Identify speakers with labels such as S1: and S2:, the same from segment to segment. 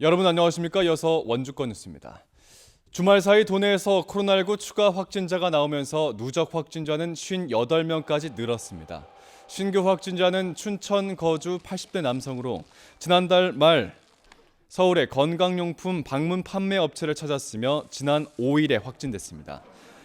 S1: 여러분 안녕하십니까? 이어서 원주권 뉴스입니다. 주말 사이 도내에서 코로나19 추가 확진자가 나오면서 누적 확진자는 58명까지 늘었습니다. 신규 확진자는 춘천 거주 80대 남성으로 지난달 말 서울의 건강용품 방문 판매 업체를 찾았으며 지난 5일에 확진됐습니다.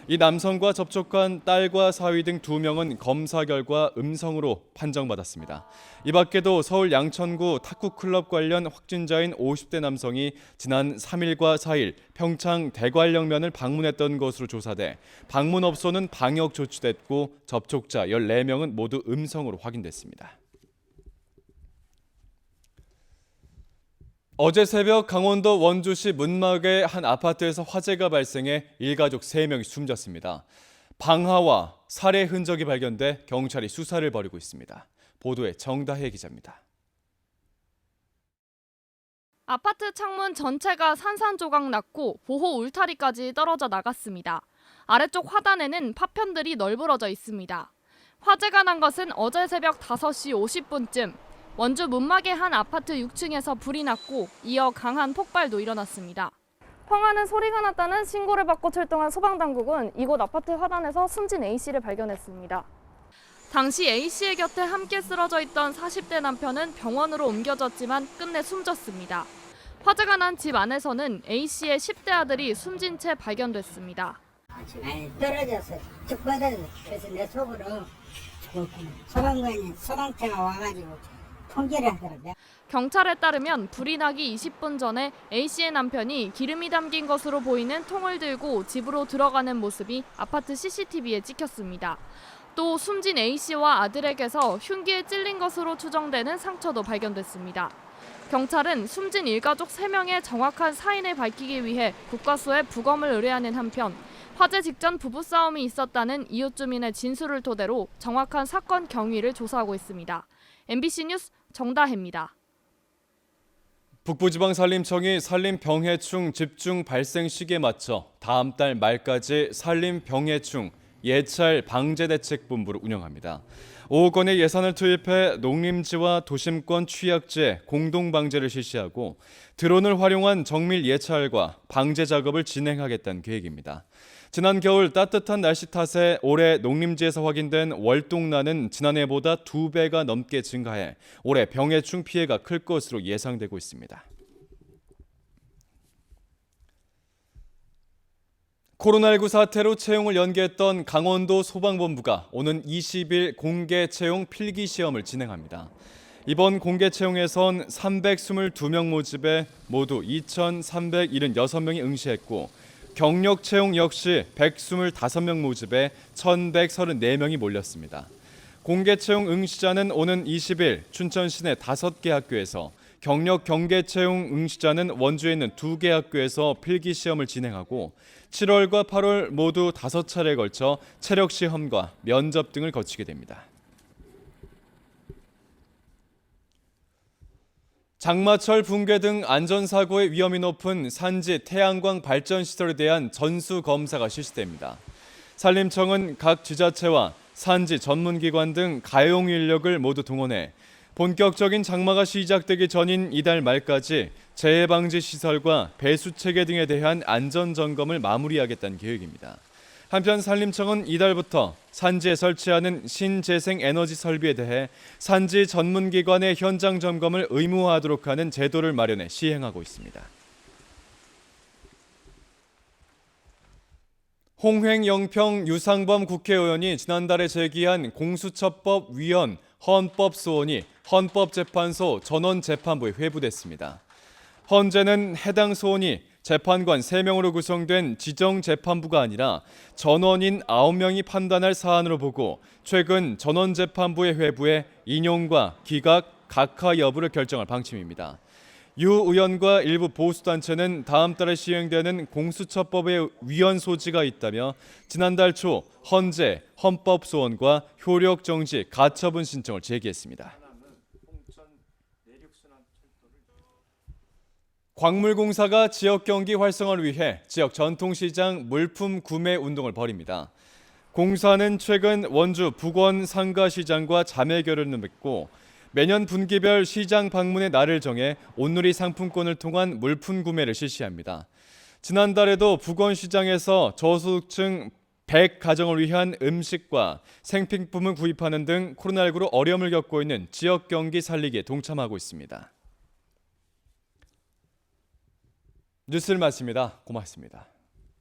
S1: 이 남성과 접촉한 딸과 사위 등 2명은 검사 결과 음성으로 판정받았습니다. 이 밖에도 서울 양천구 탁구클럽 관련 확진자인 50대 남성이 지난 3일과 4일 평창 대관령면을 방문했던 것으로 조사돼 방문업소는 방역 조치됐고 접촉자 14명은 모두 음성으로 확인됐습니다. 어제 새벽 강원도 원주시 문막의 한 아파트에서 화재가 발생해 일가족 3명이 숨졌습니다. 방화와 살해 흔적이 발견돼 경찰이 수사를 벌이고 있습니다. 보도에 정다혜 기자입니다.
S2: 아파트 창문 전체가 산산조각 났고 보호 울타리까지 떨어져 나갔습니다. 아래쪽 하단에는 파편들이 널브러져 있습니다. 화재가 난 것은 어제 새벽 5시 50분쯤 원주 문막의 한 아파트 6층에서 불이 났고 이어 강한 폭발도 일어났습니다. 펑하는 소리가 났다는 신고를 받고 출동한 소방당국은 이곳 아파트 화단에서 숨진 A씨를 발견했습니다. 당시 A씨의 곁에 함께 쓰러져 있던 40대 남편은 병원으로 옮겨졌지만 끝내 숨졌습니다. 화재가 난 집 안에서는 A씨의 10대 아들이 숨진 채 발견됐습니다.
S3: 떨어져서 쭉 받아서 그래서 내 속으로 소방차가 와가지고 통제를 하더라고요.
S2: 경찰에 따르면 불이 나기 20분 전에 A씨의 남편이 기름이 담긴 것으로 보이는 통을 들고 집으로 들어가는 모습이 아파트 CCTV에 찍혔습니다. 또 숨진 A씨와 아들에게서 흉기에 찔린 것으로 추정되는 상처도 발견됐습니다. 경찰은 숨진 일가족 3명의 정확한 사인을 밝히기 위해 국과수에 부검을 의뢰하는 한편 화재 직전 부부싸움이 있었다는 이웃 주민의 진술을 토대로 정확한 사건 경위를 조사하고 있습니다. MBC 뉴스 정다혜입니다.
S1: 북부지방산림청이 산림병해충 집중 발생 시기에 맞춰 다음 달 말까지 산림병해충 예찰 방제대책본부를 운영합니다. 5억 원의 예산을 투입해 농림지와 도심권 취약지의 공동방제를 실시하고 드론을 활용한 정밀 예찰과 방제 작업을 진행하겠다는 계획입니다. 지난 겨울 따뜻한 날씨 탓에 올해 농림지에서 확인된 월동란은 지난해보다 2배가 넘게 증가해 올해 병해충 피해가 클 것으로 예상되고 있습니다. 코로나19 사태로 채용을 연기했던 강원도 소방본부가 오는 20일 공개 채용 필기 시험을 진행합니다. 이번 공개 채용에선 322명 모집에 모두 2,376명이 응시했고 경력 채용 역시 125명 모집에 1,134명이 몰렸습니다. 공개 채용 응시자는 오는 20일 춘천 시내 5개 학교에서, 경력 경계 채용 응시자는 원주에 있는 2개 학교에서 필기 시험을 진행하고 7월과 8월 모두 5차례에 걸쳐 체력 시험과 면접 등을 거치게 됩니다. 장마철 붕괴 등 안전사고의 위험이 높은 산지 태양광 발전 시설에 대한 전수 검사가 실시됩니다. 산림청은 각 지자체와 산지 전문기관 등 가용 인력을 모두 동원해 본격적인 장마가 시작되기 전인 이달 말까지 재해 방지 시설과 배수 체계 등에 대한 안전 점검을 마무리하겠다는 계획입니다. 한편 산림청은 이달부터 산지에 설치하는 신재생 에너지 설비에 대해 산지 전문기관의 현장 점검을 의무화하도록 하는 제도를 마련해 시행하고 있습니다. 홍행영평 유상범 국회의원이 지난달에 제기한 공수처법 위헌 헌법 소원이 헌법재판소 전원재판부에 회부됐습니다. 헌재는 해당 소원이 재판관 3명으로 구성된 지정재판부가 아니라 전원인 9명이 판단할 사안으로 보고 최근 전원재판부의 회부에 인용과 기각, 각하 여부를 결정할 방침입니다. 유 의원과 일부 보수단체는 다음 달에 시행되는 공수처법에 위헌 소지가 있다며 지난달 초 헌재, 헌법소원과 효력정지, 가처분 신청을 제기했습니다. 광물공사가 지역 경기 활성화를 위해 지역 전통시장 물품 구매 운동을 벌입니다. 공사는 최근 원주 북원 상가시장과 자매 결연을 맺고 매년 분기별 시장 방문의 날을 정해 온누리 상품권을 통한 물품 구매를 실시합니다. 지난달에도 북원시장에서 저소득층 100가정을 위한 음식과 생필품을 구입하는 등 코로나19로 어려움을 겪고 있는 지역 경기 살리기에 동참하고 있습니다. 뉴스를 마칩니다. 고맙습니다.